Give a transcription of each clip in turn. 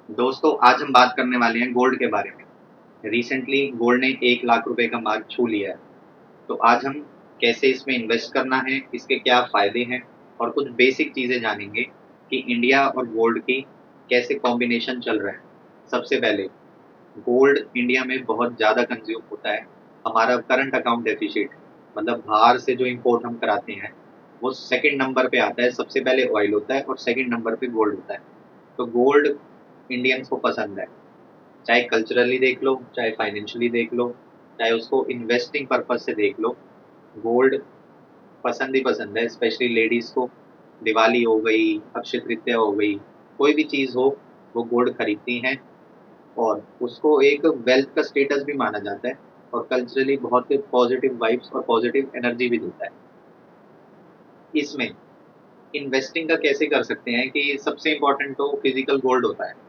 दोस्तों आज हम बात करने वाले हैं गोल्ड के बारे में। रिसेंटली गोल्ड ने 1 लाख रुपए का मार्क छू लिया है। तो आज हम कैसे इसमें इन्वेस्ट करना है, इसके क्या फायदे हैं और कुछ बेसिक चीज़ें जानेंगे कि इंडिया और गोल्ड की कैसे कॉम्बिनेशन चल रहा है। सबसे पहले गोल्ड इंडिया में बहुत ज़्यादा कंज्यूम होता है। हमारा करंट अकाउंट डेफिसिट मतलब बाहर से जो इम्पोर्ट हम कराते हैं वो सेकंड नंबर पे आता है। सबसे पहले ऑयल होता है और सेकंड नंबर पे गोल्ड होता है। तो गोल्ड इंडियंस को पसंद है, चाहे कल्चरली देख लो, चाहे फाइनेंशियली देख लो, चाहे उसको इन्वेस्टिंग पर्पज से देख लो। गोल्ड पसंद ही पसंद है, स्पेशली लेडीज को। दिवाली हो गई, अक्षय तृतीया हो गई, कोई भी चीज़ हो वो गोल्ड खरीदती हैं। और उसको एक वेल्थ का स्टेटस भी माना जाता है और कल्चरली बहुत ही पॉजिटिव वाइब्स और पॉजिटिव एनर्जी भी देता है। इसमें इन्वेस्टिंग का कैसे कर सकते हैं कि सबसे इम्पोर्टेंट तो फिजिकल गोल्ड होता है।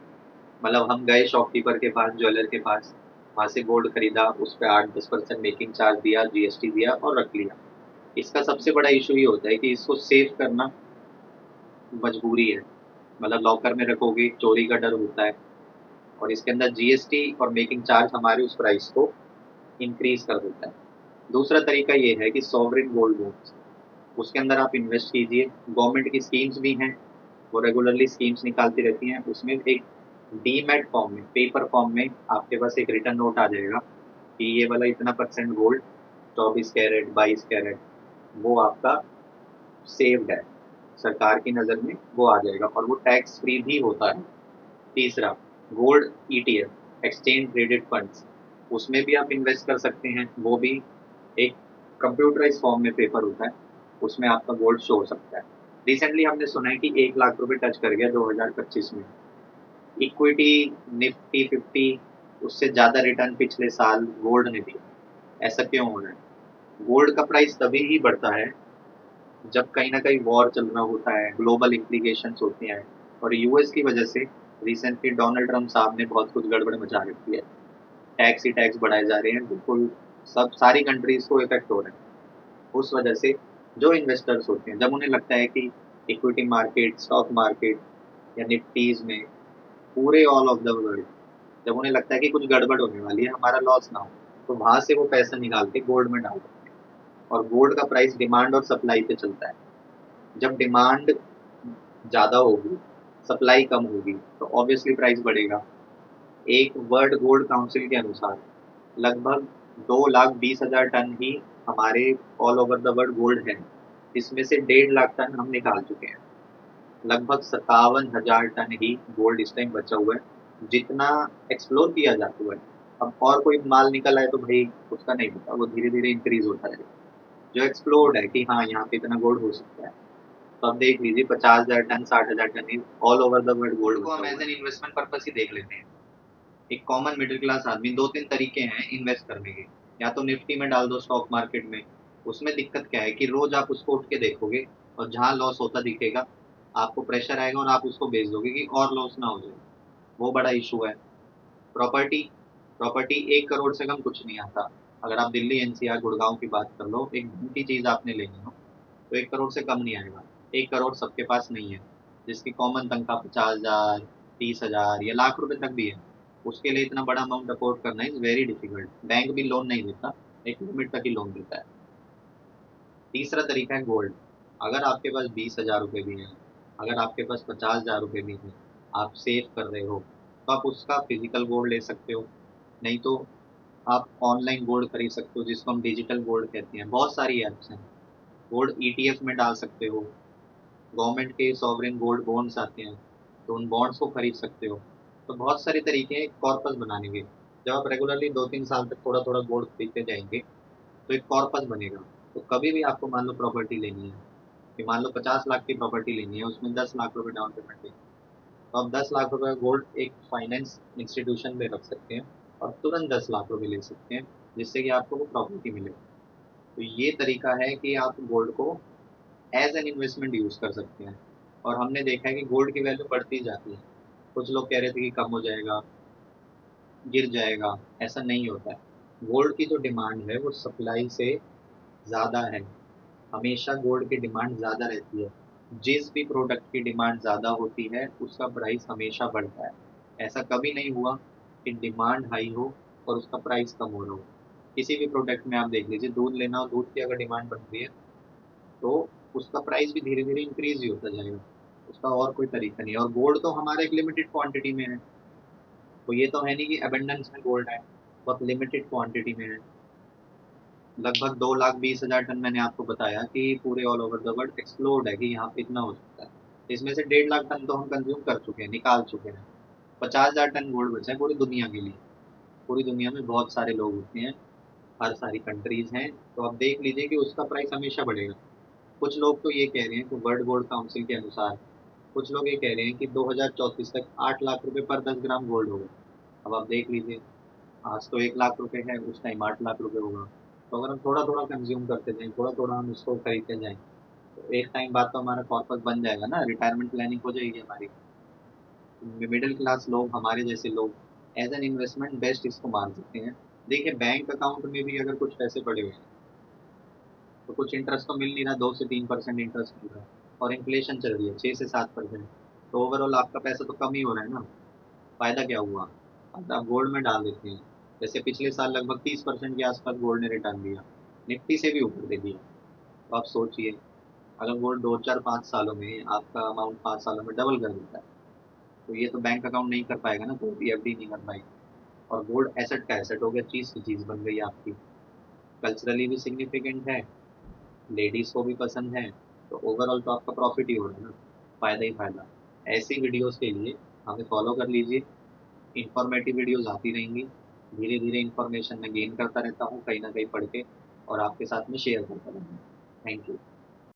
मतलब हम गए शॉपकीपर के पास, ज्वेलर के पास, वहाँ से गोल्ड खरीदा, उस पे 8-10% मेकिंग चार्ज दिया, जीएसटी दिया और रख लिया। इसका सबसे बड़ा इशू ये होता है कि इसको सेव करना मजबूरी है। मतलब लॉकर में रखोगे, चोरी का डर होता है और इसके अंदर जीएसटी और मेकिंग चार्ज हमारे उस प्राइस को इंक्रीज कर देता है। दूसरा तरीका ये है कि सॉवरेन गोल्ड बॉन्ड्स, उसके अंदर आप इन्वेस्ट कीजिए। गवर्नमेंट की स्कीम्स भी हैं, वो रेगुलरली स्कीम्स निकालती रहती हैं। उसमें एक डीमैट फॉर्म में, पेपर फॉर्म में आपके पास एक रिटर्न नोट आ जाएगा कि ये वाला इतना परसेंट गोल्ड, 24 कैरेट, 22 कैरेट, वो आपका सेव्ड है। सरकार की नज़र में वो आ जाएगा और वो टैक्स फ्री भी होता है। तीसरा, gold ETF, exchange traded funds, उसमें भी आप इन्वेस्ट कर सकते हैं। वो भी एक कंप्यूटराइज फॉर्म में पेपर होता है, उसमें आपका गोल्ड शो हो सकता है। रिसेंटली हमने सुना है कि 1 लाख रुपए टच कर गया 2025 में। इक्विटी निफ्टी 50 उससे ज़्यादा रिटर्न पिछले साल गोल्ड ने दिया। ऐसा क्यों हो रहा है? गोल्ड का प्राइस तभी ही बढ़ता है जब कहीं ना कहीं वॉर चल रहा होता है, ग्लोबल इम्प्लीकेशंस होती हैं। और यूएस की वजह से रिसेंटली डोनाल्ड ट्रम्प साहब ने बहुत कुछ गड़बड़ मचा रखी है। टैक्स ही टैक्स बढ़ाए जा रहे हैं, बिल्कुल सब सारी कंट्रीज को इफेक्ट हो रहा है। उस वजह से जो इन्वेस्टर्स होते हैं, जब उन्हें लगता है कि इक्विटी मार्केट, स्टॉक मार्केट या निफ्टीज में, पूरे ऑल ऑफ द वर्ल्ड, जब उन्हें लगता है कि कुछ गड़बड़ होने वाली है, हमारा लॉस ना हो, तो वहां से वो पैसा निकाल के गोल्ड में डाल देते हैं। और गोल्ड का प्राइस डिमांड और सप्लाई पे चलता है। जब डिमांड ज़्यादा होगी, सप्लाई कम होगी, तो ऑब्वियसली प्राइस बढ़ेगा। एक वर्ल्ड गोल्ड काउंसिल के अनुसार लगभग 2,20,000 टन ही हमारे all over the world gold है, जिसमें से 1.5 लाख टन हम निकाल चुके हैं। लगभग 57,000 टन ही गोल्ड इस टाइम बचा हुआ है, जितना एक्सप्लोर किया जा चुका है। अब और कोई माल निकल आए तो भाई उसका नहीं पता, वो धीरे धीरे इंक्रीज होता है। जो एक्सप्लोर्ड है कि हाँ यहाँ पे इतना गोल्ड हो सकता है, तो आप देख लीजिए 50,000 ton, 60,000 ton all over the world gold को हम एज एन इन्वेस्टमेंट पर्पज ही देख लेते हैं। एक कॉमन मिडिल क्लास आदमी, दो तीन तरीके हैं इन्वेस्ट करने के। या तो निफ्टी में डाल दो, स्टॉक मार्केट में। उसमें दिक्कत क्या है कि रोज आप उसको उठ के देखोगे और जहां लॉस होता दिखेगा आपको प्रेशर आएगा और आप उसको बेच दोगे कि और लॉस ना हो जाए। वो बड़ा इशू है। प्रॉपर्टी, प्रॉपर्टी 1 करोड़ से कम कुछ नहीं आता। अगर आप दिल्ली एनसीआर गुड़गांव की बात कर लो, एक ढंग की चीज आपने लेनी हो तो 1 करोड़ से कम नहीं आएगा। 1 करोड़ सबके पास नहीं है। जिसकी कॉमन तनख्वाह 50,000, 30,000 या लाख रुपए तक भी है, उसके लिए इतना बड़ा अमाउंट अफोर्ड करना इज वेरी डिफिकल्ट। बैंक भी लोन नहीं देता, एक लिमिट तक ही लोन देता है। तीसरा तरीका है गोल्ड। अगर आपके पास 20,000 रुपये भी हैं, अगर आपके पास 50,000 रुपये भी हैं, आप सेव कर रहे हो, तो आप उसका फिजिकल गोल्ड ले सकते हो। नहीं तो आप ऑनलाइन गोल्ड खरीद सकते हो, जिसको हम डिजिटल गोल्ड कहते हैं। बहुत सारी ऐप्स हैं। गोल्ड ईटीएफ में डाल सकते हो। गवर्नमेंट के सॉवरेन गोल्ड बॉन्ड्स आते हैं, तो उन बॉन्ड्स को खरीद सकते हो। तो बहुत सारे तरीके हैं कॉर्पस बनाने के। जब आप रेगुलरली 2-3 साल तक थोड़ा थोड़ा गोल्ड खरीदते जाएंगे तो एक कॉर्पस बनेगा। तो कभी भी आपको मान लो प्रॉपर्टी लेनी है, कि मान लो 50 लाख की प्रॉपर्टी लेनी है, उसमें 10 लाख रुपए डाउन पेमेंट देंगे, तो आप 10 लाख रुपए गोल्ड एक फाइनेंस इंस्टीट्यूशन में रख सकते हैं और तुरंत 10 लाख रुपए ले सकते हैं, जिससे कि आपको वो प्रॉपर्टी मिले। तो ये तरीका है कि आप गोल्ड को एज एन इन्वेस्टमेंट यूज कर सकते हैं। और हमने देखा है कि गोल्ड की वैल्यू बढ़ती जाती है। कुछ लोग कह रहे थे कि कम हो जाएगा, गिर जाएगा। ऐसा नहीं होता है। गोल्ड की जो डिमांड है वो सप्लाई से ज़्यादा है। हमेशा गोल्ड की डिमांड ज़्यादा रहती है। जिस भी प्रोडक्ट की डिमांड ज़्यादा होती है उसका प्राइस हमेशा बढ़ता है। ऐसा कभी नहीं हुआ कि डिमांड हाई हो और उसका प्राइस कम हो रहा हो। किसी भी प्रोडक्ट में आप देख लीजिए, दूध लेना हो, दूध की अगर डिमांड बढ़ रही है तो उसका प्राइस भी धीरे धीरे इंक्रीज ही होता जाएगा। उसका और कोई तरीका नहीं है। और गोल्ड तो हमारा एक लिमिटेड क्वांटिटी में है, तो ये तो है नहीं कि अबेंडेंस में गोल्ड है, बहुत लिमिटेड क्वांटिटी में है। लगभग 2,20,000 टन मैंने आपको बताया कि पूरे all over the world explored है कि यहाँ पे इतना हो सकता है। इसमें से 1.5 लाख टन तो हम कंज्यूम कर चुके हैं, निकाल चुके हैं। 50,000 टन गोल्ड बचा है पूरी दुनिया के लिए। पूरी दुनिया में बहुत सारे लोग होते हैं, हर सारी कंट्रीज हैं, तो आप देख लीजिए कि उसका प्राइस हमेशा बढ़ेगा। कुछ लोग तो ये कह रहे हैं कि वर्ल्ड गोल्ड काउंसिल के अनुसार, कुछ लोग ये कह रहे हैं कि 2034 तक 8 लाख रुपए पर 10 ग्राम गोल्ड होगा। अब आप देख लीजिए, आज तो 1 लाख रुपए है, उस टाइम 8 लाख रुपए होगा। तो अगर हम थोड़ा थोड़ा कंज्यूम करते जाएं, थोड़ा थोड़ा हम इसको खरीदते जाएं, तो एक टाइम बाद तो हमारा कॉर्पस बन जाएगा ना, रिटायरमेंट प्लानिंग हो जाएगी हमारी। मिडिल क्लास लोग, हमारे जैसे लोग एज एन इन्वेस्टमेंट बेस्ट इसको मान सकते हैं। देखिए, बैंक अकाउंट में भी अगर कुछ पैसे पड़े हुए हैं तो कुछ इंटरेस्ट तो मिल नहीं रहा, 2 से 3% इंटरेस्ट मिल रहा है, और इन्फ्लेशन चल रही है 6 से 7%। तो ओवरऑल आपका पैसा तो कम ही हो रहा है ना। फायदा क्या हुआ? अब आप गोल्ड में डाल देते हैं, जैसे पिछले साल लगभग 30% के आसपास गोल्ड ने रिटर्न दिया, निफ्टी से भी ऊपर दे दिया। तो आप सोचिए, अगर गोल्ड 2 4 5 सालों में आपका अमाउंट 5 सालों में डबल कर देता है, तो ये तो बैंक अकाउंट नहीं कर पाएगा ना, कोई भी एफडी नहीं कर पाएगी। और गोल्ड एसेट का एसेट हो गया, चीज की चीज बन गई आपकी। कल्चरली भी सिग्निफिकेंट है, लेडीज को भी पसंद है, तो ओवरऑल तो आपका प्रॉफिट ही हो रहा है ना, फायदा ही फायदा। ऐसी वीडियोस के लिए हमें फॉलो कर लीजिए, इंफॉर्मेटिव वीडियोस आती रहेंगी। धीरे धीरे इंफॉर्मेशन मैं गेन करता रहता हूँ कहीं ना कहीं पढ़ के, और आपके साथ में शेयर करता रहूँगा। Thank you.